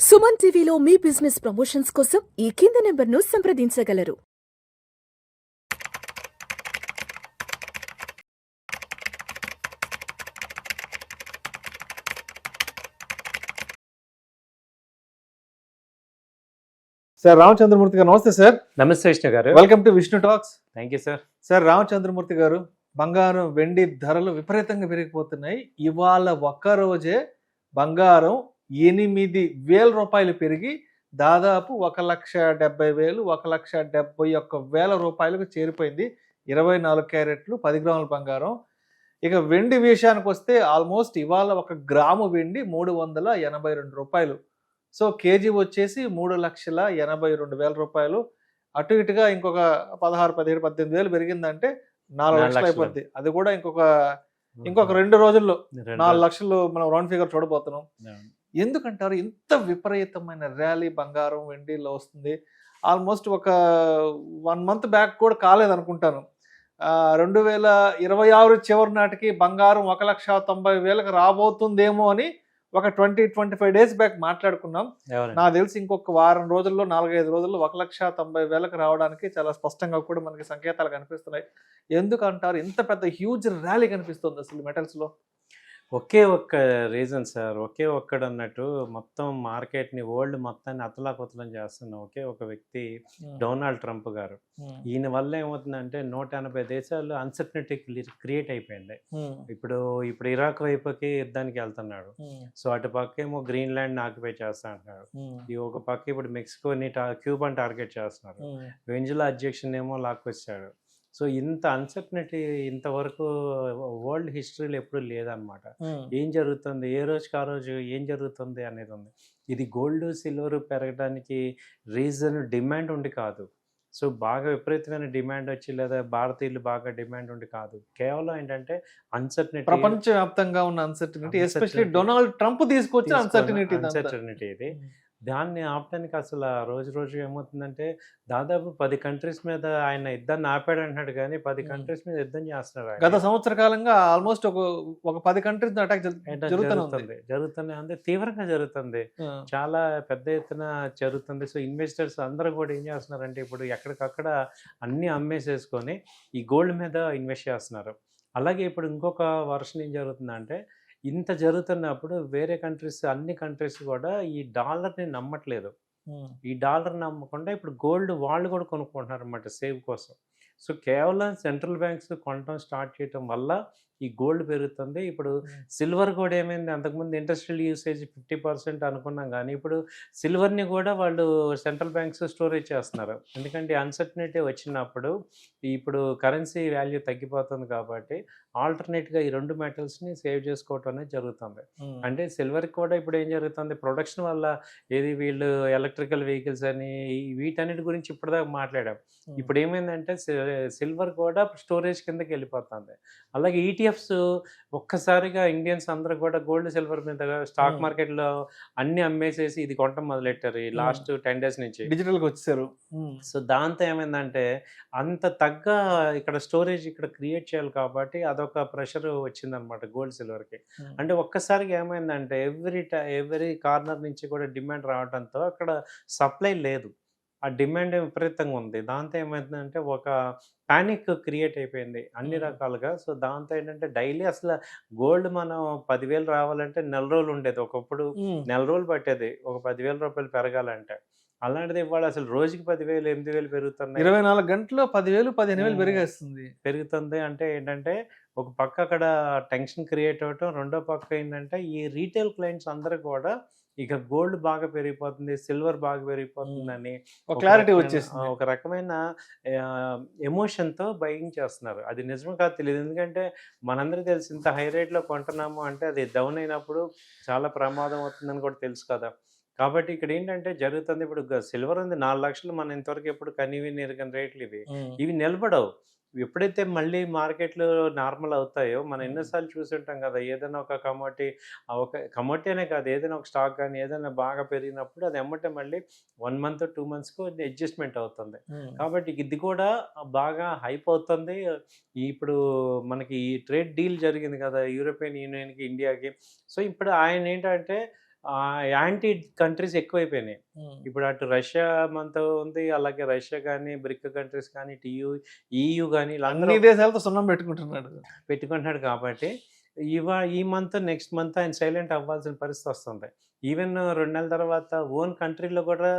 సుమన్ టీవీలో మీ business promotions కోసం ఈ కింది నెంబర్ను సంప్రదించగలరు. సార్ రామచంద్రమూర్తి గారు నమస్తే సార్. నమస్తే విష్ణు గారు. Welcome to Vishnu talks. Thank you sir. Sir Ramachandramurthy గారు, బంగారం వెండి ధరలు విపరీతంగా పెరిగిపోతున్నాయి. ఇవాళ ఒక్క రోజే బంగారం 8,000 రూపాయలు పెరిగి దాదాపు 1,70,000 1,71,000 రూపాయలకు చేరిపోయింది. 24 క్యారెట్లు 10 గ్రాముల బంగారం. ఇక వెండి విషయానికి వస్తే ఆల్మోస్ట్ ఇవాళ 1 గ్రాము వెండి 382 రూపాయలు. సో కేజీ వచ్చేసి 3,82,000 రూపాయలు. అటు ఇటుగా ఇంకొక 16, 17, 18,000 పెరిగిందంటే 4 లక్షలు అయిపోద్ది. అది కూడా ఇంకొక 2 రోజుల్లో 4 లక్షలు మనం రౌండ్ ఫిగర్ చూడబోతున్నాం. ఎందుకంటారు ఇంత విపరీతమైన ర్యాలీ బంగారం వెండిలో వస్తుంది? ఆల్మోస్ట్ ఒక 1 మంత్ బ్యాక్ కూడా కాలేదు అనుకుంటాను. 2026 చివరి నాటికి బంగారం 1,90,000 రాబోతుందేమో అని ఒక 20-25 డేస్ బ్యాక్ మాట్లాడుకున్నాం. నాకు తెలిసి ఇంకొక వారం రోజుల్లో 4-5 రోజుల్లో 1,90,000 రావడానికి చాలా స్పష్టంగా కూడా మనకి సంకేతాలు కనిపిస్తున్నాయి. ఎందుకంటారు ఇంత పెద్ద హ్యూజ్ ర్యాలీ కనిపిస్తుంది అసలు మెటల్స్ లో? ఒకే ఒక్క రీజన్ సార్, ఒకే ఒక్కడు అన్నట్టు మొత్తం మార్కెట్ని వరల్డ్ మొత్తాన్ని అతలాకుతలం చేస్తున్న ఒకే ఒక వ్యక్తి డొనాల్డ్ ట్రంప్ గారు. ఈయన వల్ల ఏమవుతుందంటే 180 దేశాలు అన్సర్టనిటీ క్రియేట్ అయిపోయింది. ఇప్పుడు ఇరాక్ వైపుకి యుద్ధానికి వెళ్తున్నాడు. సో అటు పక్క ఏమో గ్రీన్లాండ్ ఆక్యుపై చేస్తా అంటున్నాడు. ఈ ఒక పక్క ఇప్పుడు మెక్సికోని క్యూబాని టార్గెట్ చేస్తున్నారు. వెంజులా అధ్యక్షుని ఏమో లాక్కొచ్చాడు. సో ఇంత అన్సర్టనిటీ ఇంతవరకు వరల్డ్ హిస్టరీలో ఎప్పుడు లేదనమాట. ఏం జరుగుతుంది, ఏ రోజుకి ఆ రోజు ఏం జరుగుతుంది అనేది ఉంది. ఇది గోల్డ్ సిల్వర్ పెరగడానికి రీజన్ డిమాండ్ ఉండి కాదు. సో బాగా విపరీతమైన డిమాండ్ వచ్చి లేదా భారతీయులు బాగా డిమాండ్ ఉండి కాదు. కేవలం ఏంటంటే అన్సర్టనిటీ, ప్రపంచవ్యాప్తంగా ఉన్న అన్సర్టనిటీ, ఎస్పెషల్లీ డొనాల్డ్ ట్రంప్ తీసుకొచ్చిన అన్సర్టనిటీ ఇది. దాన్ని ఆపడానికి అసలు రోజు రోజు ఏమవుతుందంటే దాదాపు 10 కంట్రీస్ మీద ఆయన యుద్ధాన్ని ఆపాడు అంటున్నాడు, కానీ 10 కంట్రీస్ మీద యుద్ధం చేస్తున్నారు. గత సంవత్సర కాలంగా ఆల్మోస్ట్ ఒక 10 కంట్రీస్ అటాక్ జరుగుతూనే ఉంది, తీవ్రంగా జరుగుతుంది, చాలా పెద్ద ఎత్తున జరుగుతుంది. సో ఇన్వెస్టర్స్ అందరూ కూడా ఏం చేస్తున్నారంటే ఇప్పుడు ఎక్కడికక్కడ అన్ని అమ్మేసేసుకొని ఈ గోల్డ్ మీద ఇన్వెస్ట్ చేస్తున్నారు. అలాగే ఇప్పుడు ఇంకొక వర్షన్ ఏం జరుగుతుందంటే ఇంత జరుగుతున్నప్పుడు వేరే కంట్రీస్, అన్ని కంట్రీస్ కూడా ఈ డాలర్ని నమ్మట్లేదు. ఈ డాలర్ నమ్మకుండా ఇప్పుడు గోల్డ్ వాళ్ళు కూడా కొనుక్కుంటున్నారు అన్నమాట సేవ్ కోసం. సో కేవలం సెంట్రల్ బ్యాంక్స్ కొనడం స్టార్ట్ చేయడం వల్ల ఈ గోల్డ్ పెరుగుతుంది. ఇప్పుడు సిల్వర్ కూడా ఏమైంది, అంతకుముందు ఇండస్ట్రియల్ యూసేజ్ 50% అనుకున్నాం, కానీ ఇప్పుడు సిల్వర్ని కూడా వాళ్ళు సెంట్రల్ బ్యాంక్స్ స్టోరేజ్ చేస్తున్నారు. ఎందుకంటే అన్సర్టనిటీ వచ్చినప్పుడు ఇప్పుడు కరెన్సీ వాల్యూ తగ్గిపోతుంది కాబట్టి ఆల్టర్నేట్గా ఈ 2 మెటల్స్ని సేవ్ చేసుకోవటం అనేది జరుగుతుంది. అంటే సిల్వర్కి కూడా ఇప్పుడు ఏం జరుగుతుంది, ప్రొడక్షన్ వల్ల ఏది వీళ్ళు ఎలక్ట్రికల్ వెహికల్స్ అని వీటన్నిటి గురించి ఇప్పటిదాకా మాట్లాడాం. ఇప్పుడు ఏమైందంటే సిల్వర్ కూడా స్టోరేజ్ కిందకి వెళ్ళిపోతుంది. అలాగే ఈటీఎఫ్స్ ఒక్కసారిగా ఇండియన్స్ అందరూ కూడా గోల్డ్ సిల్వర్ మీద స్టాక్ మార్కెట్లో అన్ని అమ్మేసేసి ఇది కొనటం మొదలెట్టారు ఈ లాస్ట్ 10 days నుంచి, డిజిటల్గా వచ్చేసారు. సో దాంతో ఏమైందంటే అంత తగ్గ ఇక్కడ స్టోరేజ్ ఇక్కడ క్రియేట్ చేయాలి కాబట్టి అదొక ప్రెషర్ వచ్చిందనమాట గోల్డ్ సిల్వర్కి. అంటే ఒక్కసారిగా ఏమైందంటే ఎవ్రీ కార్నర్ నుంచి కూడా డిమాండ్ రావడంతో అక్కడ సప్లై లేదు, ఆ డిమాండ్ విపరీతంగా ఉంది. దాంతో ఏమైందంటే ఒక పానిక్ క్రియేట్ అయిపోయింది అన్ని రకాలుగా. సో దాంతో ఏంటంటే డైలీ అసలు గోల్డ్ మనం 10,000 రావాలంటే 4 రోజులు ఉండేది, ఒకప్పుడు 4 రోజులు పట్టేది ఒక 10,000 రూపాయలు పెరగాలంటే. అలాంటిది ఇవాళ అసలు రోజుకి 10,000 8,000 పెరుగుతున్నాయి. 24 గంటల్లో 10,000 15,000 పెరుగుతుంది. అంటే ఏంటంటే ఒక పక్క అక్కడ టెన్షన్ క్రియేట్ అవ్వటం, రెండో పక్క ఏంటంటే ఈ రీటైల్ క్లయింట్స్ అందరూ కూడా ఇక గోల్డ్ బాగా పెరిగిపోతుంది, సిల్వర్ బాగా పెరిగిపోతుందని క్లారిటీ వచ్చేసింది. ఒక రకమైన ఎమోషన్తో బయింగ్ చేస్తున్నారు. అది నిజమే కాదు తెలియదు, ఎందుకంటే మనందరికీ తెలిసి ఇంత హై రేట్లో కొంటున్నాము అంటే అది డౌన్ అయినప్పుడు చాలా ప్రమాదం అవుతుందని కూడా తెలుసు కదా. కాబట్టి ఇక్కడ ఏంటంటే జరుగుతుంది, ఇప్పుడు సిల్వర్ ఉంది 4 లక్షలు, మనం ఇంతవరకు ఎప్పుడు కనివిని ఎరగని రేట్లు ఇవి నిలబడవు. ఎప్పుడైతే మళ్ళీ మార్కెట్లు నార్మల్ అవుతాయో, మనం ఎన్నోసార్లు చూసి ఉంటాం కదా, ఏదైనా ఒక కమోడిటీ అనే కాదు, ఏదైనా ఒక స్టాక్ కానీ ఏదైనా బాగా పెరిగినప్పుడు అది ఎమ్మటే మళ్ళీ 1 month 2 monthsకు అడ్జస్ట్మెంట్ అవుతుంది. కాబట్టి ఇది కూడా బాగా హైప్ అవుతుంది. ఇప్పుడు మనకి ఈ ట్రేడ్ డీల్ జరిగింది కదా యూరోపియన్ యూనియన్కి ఇండియాకి. సో ఇప్పుడు ఆయన ఏంటంటే యాంటీ కంట్రీస్ ఎక్కువైపోయినాయి. ఇప్పుడు అటు రష్యా మనతో ఉంది, అలాగే రష్యా కానీ, బ్రిక్ కంట్రీస్ కానీ, EU కానీ అన్ని దేశాలతో సున్నం పెట్టుకుంటున్నాడు కాబట్టి ఈ మంత్ నెక్స్ట్ మంత్ ఆయన సైలెంట్ అవ్వాల్సిన పరిస్థితి వస్తుంది. ఈవెన్ 2 నెలల తర్వాత ఓన్ కంట్రీలో కూడా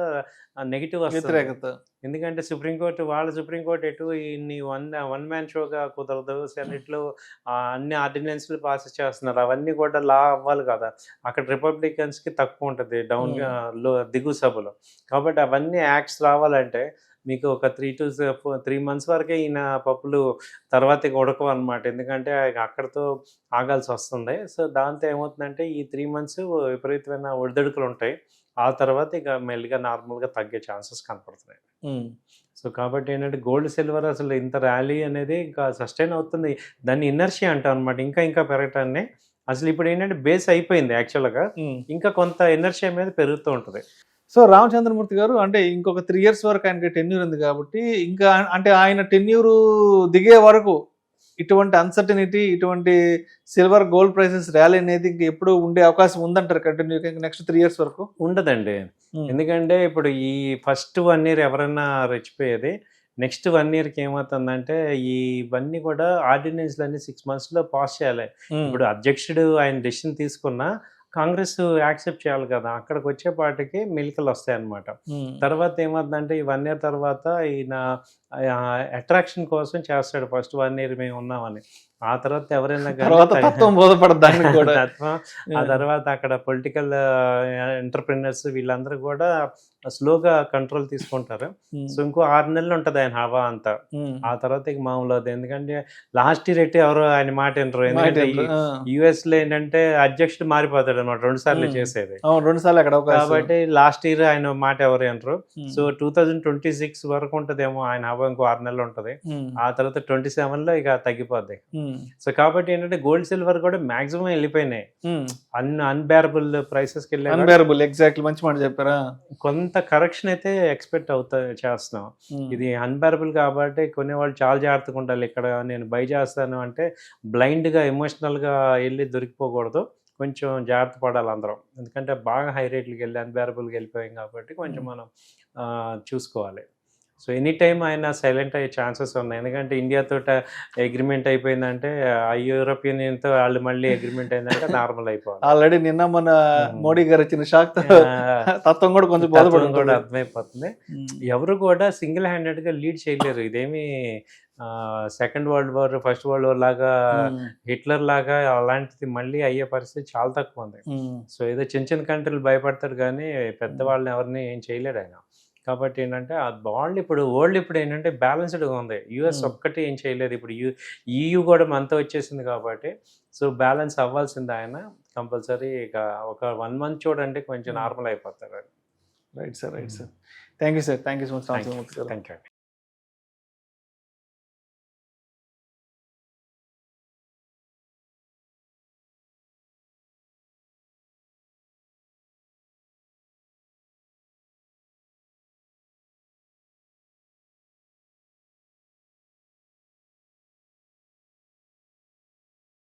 నెగిటివ్ వస్తుంది. వ్యతిరేకత. ఎందుకంటే సుప్రీంకోర్టు ఎటు ఇన్ని వన్ మ్యాన్ షోగా కుదరదు, సెనెట్లో అన్ని ఆర్డినెన్స్లు పాస్ చేస్తున్నారు, అవన్నీ కూడా లా అవ్వాలి కదా. అక్కడ రిపబ్లికన్స్కి తక్కువ ఉంటుంది దిగువ సభలో. కాబట్టి అవన్నీ యాక్ట్స్ రావాలంటే మీకు ఒక 3 months వరకే ఈయన పప్పులు తర్వాత ఇక ఉడకవు అనమాట. ఎందుకంటే అక్కడితో ఆగాల్సి వస్తుంది. సో దాంతో ఏమవుతుందంటే ఈ 3 months విపరీతమైన ఒడిదొడుకులు ఉంటాయి. ఆ తర్వాత ఇక మెల్లిగా నార్మల్గా తగ్గే ఛాన్సెస్ కనపడుతున్నాయి. సో కాబట్టి ఏంటంటే గోల్డ్ సిల్వర్ అసలు ఇంత ర్యాలీ అనేది ఇంకా సస్టైన్ అవుతుంది. దాన్ని ఇనర్షియా అంటాం అనమాట. ఇంకా పెరగటాన్ని అసలు ఇప్పుడు ఏంటంటే బేస్ అయిపోయింది యాక్చువల్గా, ఇంకా కొంత ఇనర్షియా మీద పెరుగుతూ ఉంటుంది. సో రామచంద్రమూర్తి గారు అంటే ఇంకొక 3 years వరకు ఆయనకి టెన్యూర్ ఉంది కాబట్టి ఇంకా అంటే ఆయన టెన్యూర్ దిగే వరకు ఇటువంటి అన్సర్టనిటీ, ఇటువంటి సిల్వర్ గోల్డ్ ప్రైసెస్ ర్యాలీ అనేది ఇంకా ఎప్పుడు ఉండే అవకాశం ఉందంటారు కంటిన్యూ నెక్స్ట్ 3 years వరకు? ఉండదండి. ఎందుకంటే ఇప్పుడు ఈ ఫస్ట్ 1 year ఎవరైనా రెచ్చిపోయేది, నెక్స్ట్ 1 yearకి ఏమవుతుందంటే ఇవన్నీ కూడా ఆర్డినెన్స్లు అన్ని 6 monthsలో పాస్ చేయాలి. ఇప్పుడు అధ్యక్షుడు ఆయన డెసిషన్ తీసుకున్నా కాంగ్రెస్ యాక్సెప్ట్ చేయాలి కదా. అక్కడికి వచ్చేపాటికి మెలికలు వస్తాయి అన్నమాట. తర్వాత ఏమవుతుందంటే ఈ 1 year తర్వాత ఈయన అట్రాక్షన్ కోసం చేస్తాడు. ఫస్ట్ 1 year మేము ఉన్నామని, ఆ తర్వాత ఎవరైనా తత్వం బోధపడదు. ఆ తర్వాత అక్కడ పొలిటికల్ ఎంటర్ప్రినర్స్ వీళ్ళందరూ కూడా స్లోగా కంట్రోల్ తీసుకుంటారు. సో ఇంకో 6 నెలలు ఉంటుంది ఆయన హవా అంతా. ఆ తర్వాత ఇక మామూలు అవుతుంది. ఎందుకంటే లాస్ట్ ఇయర్ ఎట్టి ఎవరు ఆయన మాట వినరు. ఎందుకంటే యుఎస్ లో ఏంటంటే అధ్యక్షుడు మారిపోతాడు అనమాట, 2 సార్లు చేసేది. 2 సార్లు అక్కడ కాబట్టి లాస్ట్ ఇయర్ ఆయన మాట ఎవరు వినరు. సో 2026 వరకు ఉంటదేమో ఆయన హవా, ఇంకో 6 నెలలు ఉంటది. ఆ తర్వాత 27లో ఇక తగ్గిపోద్ది. సో కాబట్టి ఏంటంటే గోల్డ్ సిల్వర్ కూడా మాక్సిమం వెళ్ళిపోయినాయి. అన్బేరబుల్ ప్రైసెస్ కి వెళ్ళి ఎగ్జాక్ట్లీ మంచి మాట చెప్పారా. కొంత కరెక్షన్ అయితే ఎక్స్పెక్ట్ చేస్తున్నాం. ఇది అన్బేరబుల్ కాబట్టి కొన్ని వాళ్ళు చాలా జాగ్రత్తగా ఉండాలి. ఇక్కడ నేను బై చేస్తాను అంటే బ్లైండ్ గా ఎమోషనల్ గా వెళ్ళి దొరికిపోకూడదు, కొంచెం జాగ్రత్త పడాలి అందరం. ఎందుకంటే బాగా హై రేట్లకి వెళ్ళి అన్బేరబుల్గా వెళ్ళిపోయాం కాబట్టి కొంచెం మనం చూసుకోవాలి. సో ఎనీ టైం ఆయన సైలెంట్ అయ్యే ఛాన్సెస్ ఉన్నాయి. ఎందుకంటే ఇండియాతో అగ్రిమెంట్ అయిపోయిందంటే ఆ యూరోపియన్ యూనియన్తో వాళ్ళు మళ్ళీ అగ్రిమెంట్ అయిందంటే నార్మల్ అయిపోవాలి. ఆల్రెడీ నిన్న మన మోడీ గారు ఇచ్చిన షాక్ తత్వం కూడా కొంచెం కూడా అర్థమైపోతుంది. ఎవరు కూడా సింగిల్ హ్యాండెడ్గా లీడ్ చేయలేరు. ఇదేమి second world war, first world war లాగా, హిట్లర్ లాగా అలాంటిది మళ్ళీ అయ్యే పరిస్థితి చాలా తక్కువ ఉంది. సో ఏదో చిన్న కంట్రీలు భయపడతారు కానీ పెద్దవాళ్ళని ఎవరిని ఏం చేయలేడు ఆయన. కాబట్టి ఏంటంటే వరల్డ్ ఇప్పుడు ఏంటంటే బ్యాలెన్స్డ్గా ఉంది. యుఎస్ ఒక్కటి ఏం చేయలేదు. ఇప్పుడు EU కూడా మనతో వచ్చేసింది కాబట్టి సో బ్యాలెన్స్ అవ్వాల్సింది ఆయన కంపల్సరీ. ఇక ఒక 1 month చూడండి కొంచెం నార్మల్ అయిపోతారు. Right sir. Thank you sir. Thank you so much. Thank you.